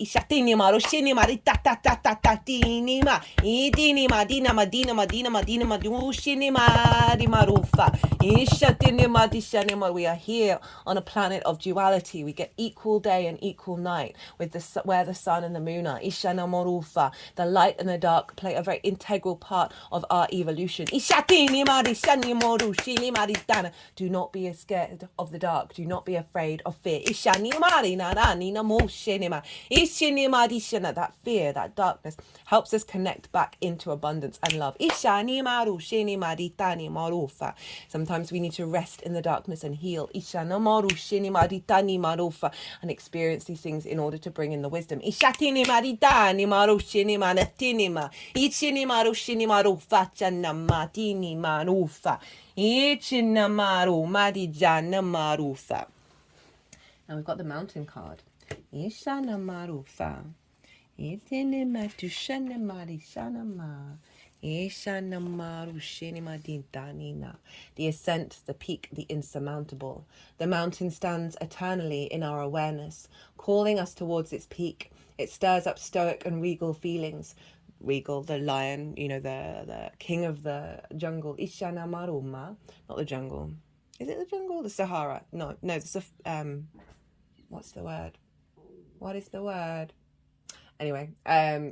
Dinima, Dinama, Dinama, Dinama, Dinama, Dushinima, Dimarufa, Ishatinima, Dishanima. We are here on a planet of duality. We get equal day and equal night with where the sun and the moon are. Ishanamorufa, the light and the dark play a very integral part of our evolution. Ishatinima, Dishanimoru, Shinima, Dana. Do not be scared of the dark. Do not be afraid of fear. Ishanimari, Nina, Moshinima, Ishinima, Dishana. That fear, that darkness helps us connect back into abundance and love. Sometimes we need to rest in the darkness and heal. And experience these things in order to bring in the wisdom. Now we've got the mountain card. The ascent, the peak, the insurmountable. The mountain stands eternally in our awareness, calling us towards its peak. It stirs up stoic and regal feelings. Regal, the lion, the king of the jungle. Ishana Maruma, not the jungle. Is it the jungle? The Sahara? No, it's what's the word? What is the word? Anyway,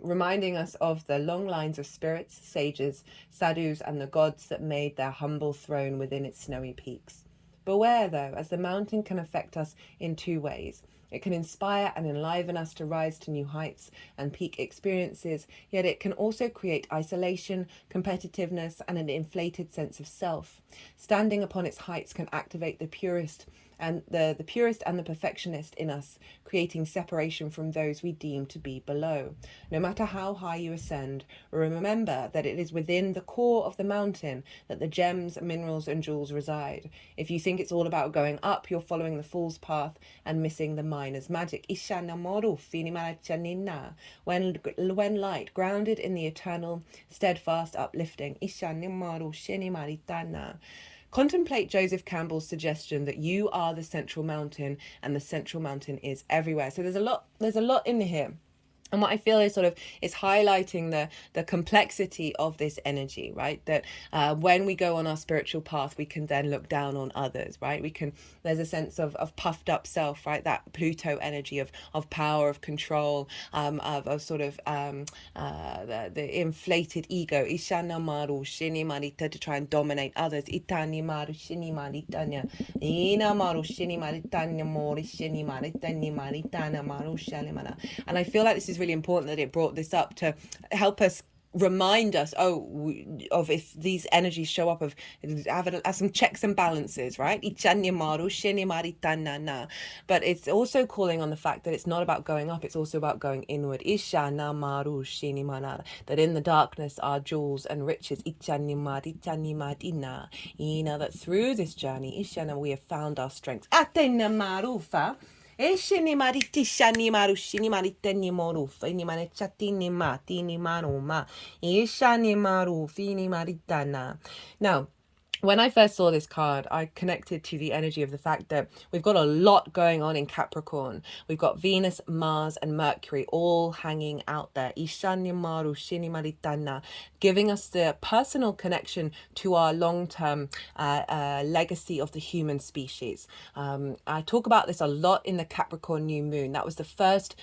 reminding us of the long lines of spirits, sages, sadhus, and the gods that made their humble throne within its snowy peaks. Beware, though, as the mountain can affect us in two ways. It can inspire and enliven us to rise to new heights and peak experiences, yet it can also create isolation, competitiveness, and an inflated sense of self. Standing upon its heights can activate the purest and the purist and the perfectionist in us, creating separation from those we deem to be below. No matter how high you ascend, remember that it is within the core of the mountain that the gems, minerals, and jewels reside. If you think it's all about going up, you're following the fool's path and missing the miner's magic. When light, grounded in the eternal, steadfast, uplifting. Contemplate Joseph Campbell's suggestion that you are the central mountain and the central mountain is everywhere. So there's a lot in here. And what I feel is sort of is highlighting the complexity of this energy, right? That when we go on our spiritual path, we can then look down on others, right? There's a sense of puffed up self, right? That Pluto energy of power, of control, of sort of the inflated ego. Ishana maru shini marita, to try and dominate others. Itani maru shini maritanya. Ina maru shini maritanya mori shini maritanya maritana maru shalimana. And I feel like this is really important that it brought this up to help us remind us of if these energies show up, of have some checks and balances, right? But it's also calling on the fact that it's not about going up, it's also about going inward. That in the darkness are jewels and riches. That through this journey we have found our strengths. Eshini mariti shani marushini mariteni morufa ini manechatini matini maruma ishani marufini maritana. Now, when I first saw this card, I connected to the energy of the fact that we've got a lot going on in Capricorn. We've got Venus, Mars, and Mercury all hanging out there. Ishanimaru Shinimaritana, giving us the personal connection to our long-term legacy of the human species. I talk about this a lot in the Capricorn new moon. That was the first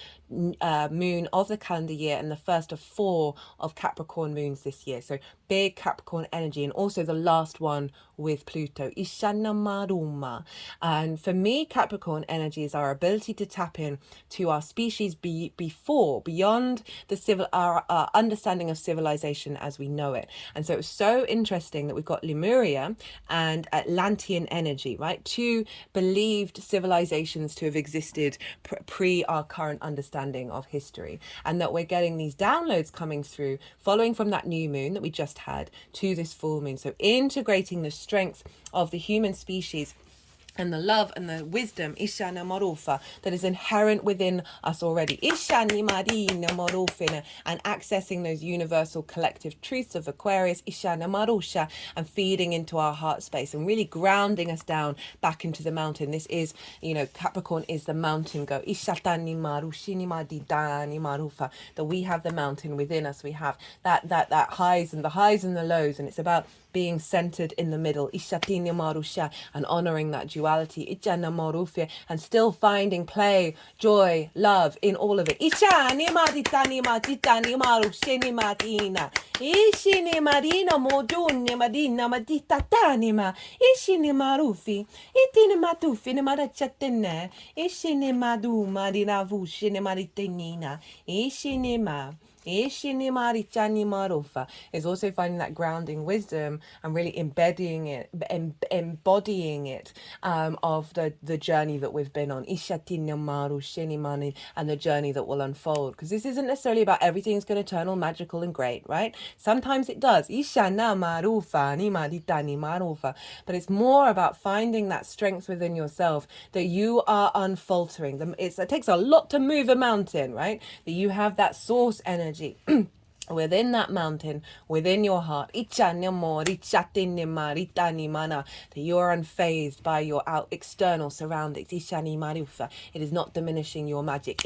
moon of the calendar year and the first of 4 of Capricorn moons this year. So big Capricorn energy, and also the last one with Pluto. Ishana Maruma. And for me, Capricorn energy is our ability to tap in to our species beyond the our understanding of civilization as we know it. And so it's so interesting that we've got Lemuria and Atlantean energy, right? Two believed civilizations to have existed pre our current understanding of history, and that we're getting these downloads coming through following from that new moon that we just had to this full moon. So integrating the strength of the human species and the love and the wisdom, Ishana Marufa, that is inherent within us already. Ishani Marina Marufina, and accessing those universal collective truths of Aquarius, Ishana Marusha, and feeding into our heart space and really grounding us down back into the mountain. This is, Capricorn is the mountain go. Ishatani Marushini Madidani Marufa, that we have the mountain within us. We have that highs and the lows, and it's about being centered in the middle, Ishatini Marusha, and honoring that duality, Ichana Marufia, and still finding play, joy, love in all of it. Ishani Maditani Matitani Marushini Madina, Ishini Marina Moduni Madina Maditatanima, Ishini Marufi, Itini Matufi, Marachatene, Ishini Madu Marina Vushini Maritanina, Ishini Ma. Is also finding that grounding wisdom and really embodying it of the journey that we've been on, and the journey that will unfold, because this isn't necessarily about everything's going to turn all magical and great, right? Sometimes it does, but it's more about finding that strength within yourself, that you are unfaltering. It takes a lot to move a mountain, right? That you have that source energy within that mountain, within your heart, that you are unfazed by your external surroundings. It is not diminishing your magic.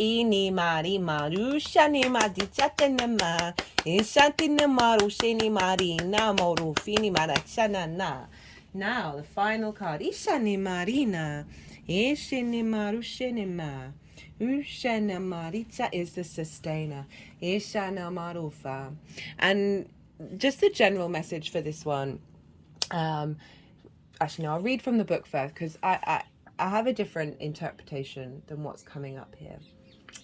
Now, the final card. Ishani Marina. Ishini Marushinima. Ushana Maritza is the sustainer. Ishana Marufa. And just the general message for this one. Actually, no, I'll read from the book first, because I have a different interpretation than what's coming up here.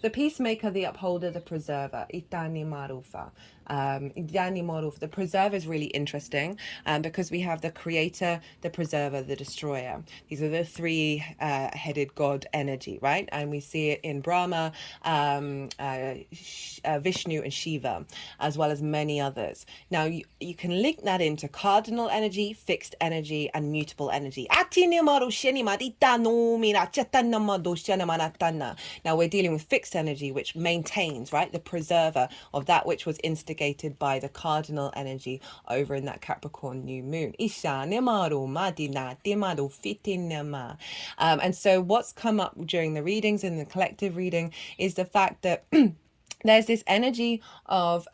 The peacemaker, the upholder, the preserver. Itani Marufa. The preserver is really interesting because we have the creator, the preserver, the destroyer. These are the three-headed god energy, right? And we see it in Brahma, Vishnu, and Shiva, as well as many others. Now, you can link that into cardinal energy, fixed energy, and mutable energy. Now, we're dealing with fixed energy, which maintains, right, the preserver of that which was instigated by the cardinal energy over in that Capricorn new moon. And so what's come up during the readings and the collective reading is the fact that there's this energy of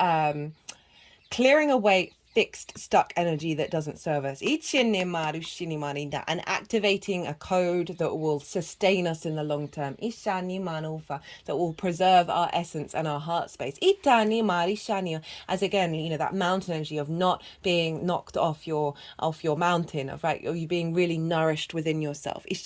clearing away fixed, stuck energy that doesn't serve us, and activating a code that will sustain us in the long term, that will preserve our essence and our heart space, as again, that mountain energy of not being knocked off your mountain, of right, or you being really nourished within yourself. The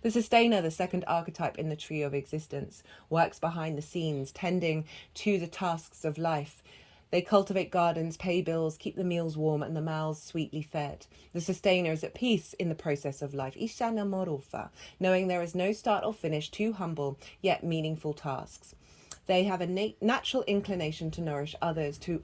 sustainer, the second archetype in the trio of existence, works behind the scenes, tending to the tasks of life. They cultivate gardens, pay bills, keep the meals warm and the mouths sweetly fed. The sustainer is at peace in the process of life, Ishana Morofa, knowing there is no start or finish, too humble, yet meaningful tasks. They have a natural inclination to nourish others, to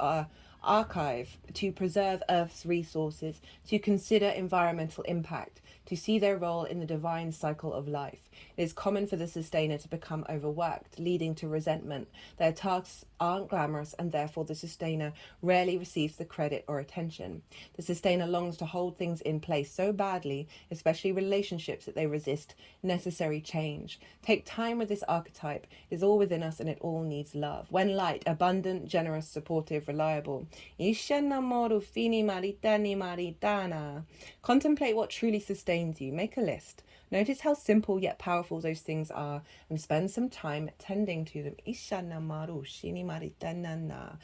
archive, to preserve Earth's resources, to consider environmental impact, to see their role in the divine cycle of life. It is common for the sustainer to become overworked, leading to resentment. Their tasks aren't glamorous, and therefore the sustainer rarely receives the credit or attention. The sustainer longs to hold things in place so badly, especially relationships, that they resist necessary change. Take time with this archetype. It is all within us and it all needs love. When light, abundant, generous, supportive, reliable. Contemplate what truly sustains you. Make a list. Notice how simple yet powerful those things are, and spend some time tending to them. Ishana maru shini maritanana.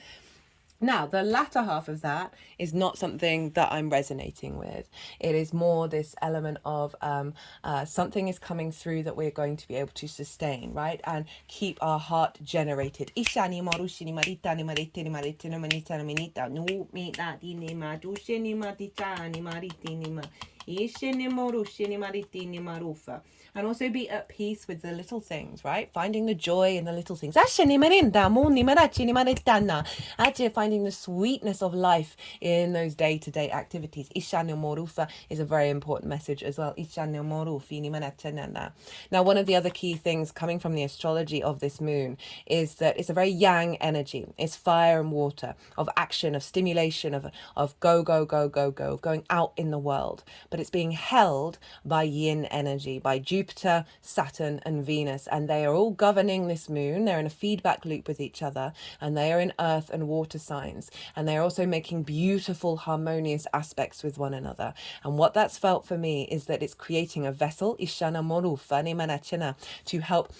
Now, the latter half of that is not something that I'm resonating with. It is more this element of something is coming through that we're going to be able to sustain, right? And keep our heart generated. Ishani marushini maritani maritini maritini manitani minita no mita dini madushini matitani maritini ma. And also be at peace with the little things, right? Finding the joy in the little things. Actually finding the sweetness of life in those day-to-day activities. Is a very important message as well. Now, one of the other key things coming from the astrology of this moon is that it's a very yang energy. It's fire and water, of action, of stimulation, of go, going out in the world. But it's being held by yin energy, by Jupiter, Saturn, and Venus. And they are all governing this moon. They're in a feedback loop with each other, and they are in earth and water signs. And they're also making beautiful, harmonious aspects with one another. And what that's felt for me is that it's creating a vessel, Ishana Moru, Fani Manachina, to help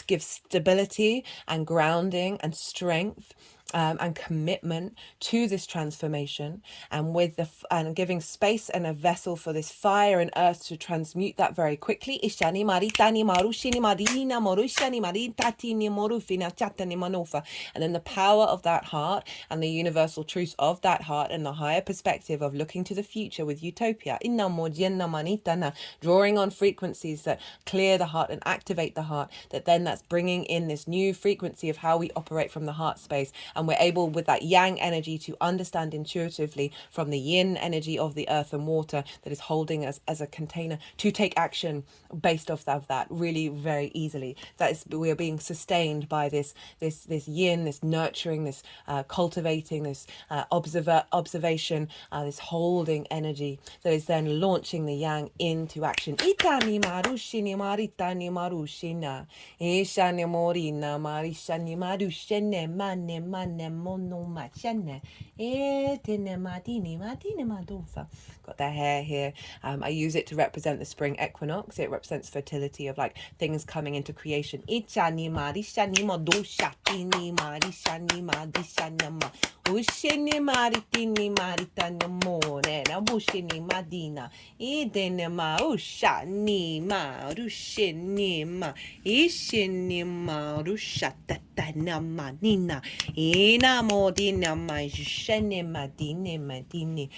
give stability and grounding and strength and commitment to this transformation, and with and giving space and a vessel for this fire and earth to transmute that very quickly. Ishani maritani marushini marina morushani maritatini morufina chatani manofa. And then the power of that heart and the universal truth of that heart and the higher perspective of looking to the future with utopia, inna mojenna manitana, drawing on frequencies that clear the heart and activate the heart, that's bringing in this new frequency of how we operate from the heart space. And we're able, with that yang energy, to understand intuitively from the yin energy of the earth and water that is holding us as a container to take action based off of that really very easily. That is, we are being sustained by this yin, this nurturing, this cultivating, this observation, this holding energy that is then launching the yang into action. Itani marushini maritani marushina. Ishani morina marishani marushene mane mono machene. Etene madini madofa. Got the hair here. I use it to represent the spring equinox. It represents fertility of like things coming into creation. Ichani marishani madoshatini marishani madishanama. Ushini maritini maritana more. Nabushini madina. Idene ma ushani marushini ma. Ishini marushatana manina. Ina modina majushene madine madine.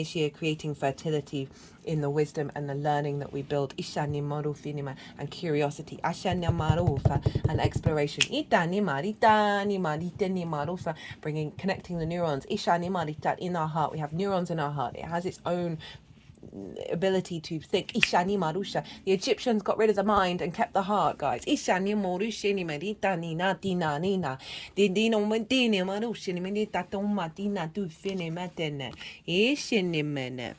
She creating fertility in the wisdom and the learning that we build. Ishani marufinima and curiosity. Ashana marufa and exploration. Itani maritani maritani marufa, connecting the neurons. Ishani maritat in our heart. We have neurons in our heart. It has its own ability to think. Ishani marusha. The Egyptians got rid of the mind and kept the heart, guys. Ishani marushini meritani natina nina. Dindino medini marushini meritato matina tu fine matene. Ishini mene.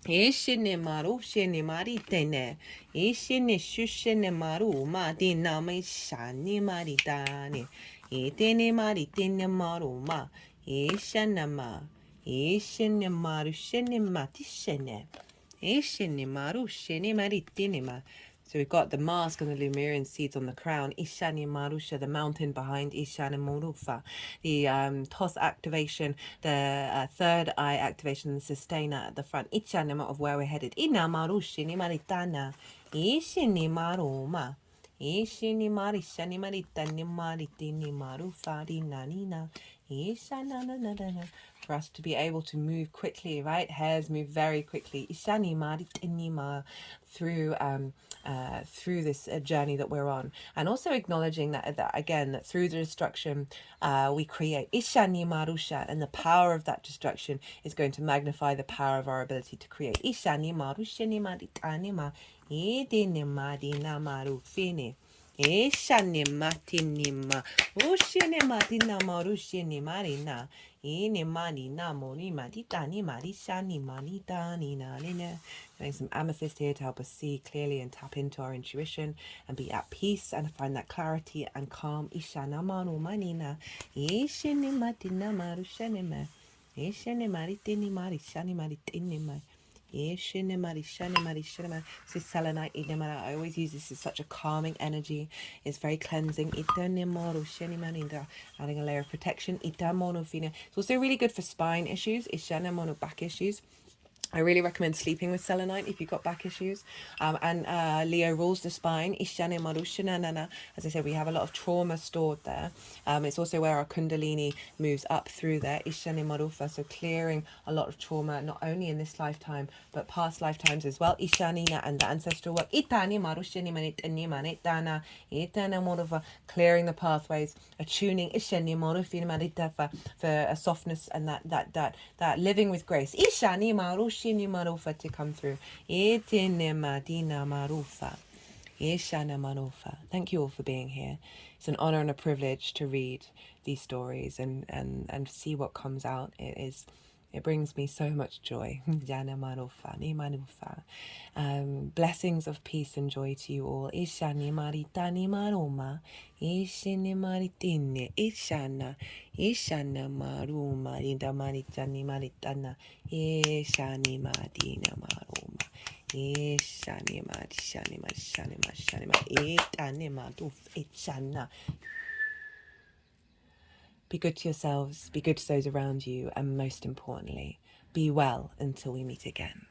Ishini maru shini maritene. Ishini shushini maru madina me shani maritani. Itene maritene maru ma. Ishanama. Ishini maru shini matishene. Ishini maru shini maritinima. So we've got the mask and the Lemurian seeds on the crown. Ishani Marusha, the mountain behind Ishani Morufa. The toss activation, the third eye activation, the sustainer at the front. Ichanima of where we're headed. Ina Marushini Maritana. Ishini Maruma. Ishini Marishani Maritani Maritini Marufa Nina. Ishana. For us to be able to move quickly, right? Hairs move very quickly. Ishani Maritinima through this journey that we're on, and also acknowledging that through the destruction we create. Ishani Marusha, and the power of that destruction is going to magnify the power of our ability to create. Ishani Marushini Maritanima Idini Madina Marufini. Ishani matinima, ushini matina marushini marina, ini marina mori matitani marishani manitani narina. Getting some amethyst here to help us see clearly and tap into our intuition and be at peace and find that clarity and calm. Ishana maru manina, ishini matina marushani ma, ishini maritini marishani maritini ma. This is selenite. I always use this as such a calming energy. It's very cleansing. Adding a layer of protection. It's also really good for spine issues. Back issues. I really recommend sleeping with selenite if you've got back issues. And Leo rules the spine. As I said, we have a lot of trauma stored there. It's also where our kundalini moves up through there. So clearing a lot of trauma, not only in this lifetime, but past lifetimes as well. Ishanina and the ancestral work. Clearing the pathways, attuning for a softness and that living with grace. To come through. Thank you all for being here. It's an honor and a privilege to read these stories and see what comes out. It brings me so much joy. Blessings of peace and joy to you all. Ishani maritani maroma. Ishini maritine. Ishana maruma. Inda maritani maritana. Ishani madina maroma. Ishani mad, shani mad, shani mad, shani mad. Itani mad, ishana. Be good to yourselves, be good to those around you, and most importantly, be well until we meet again.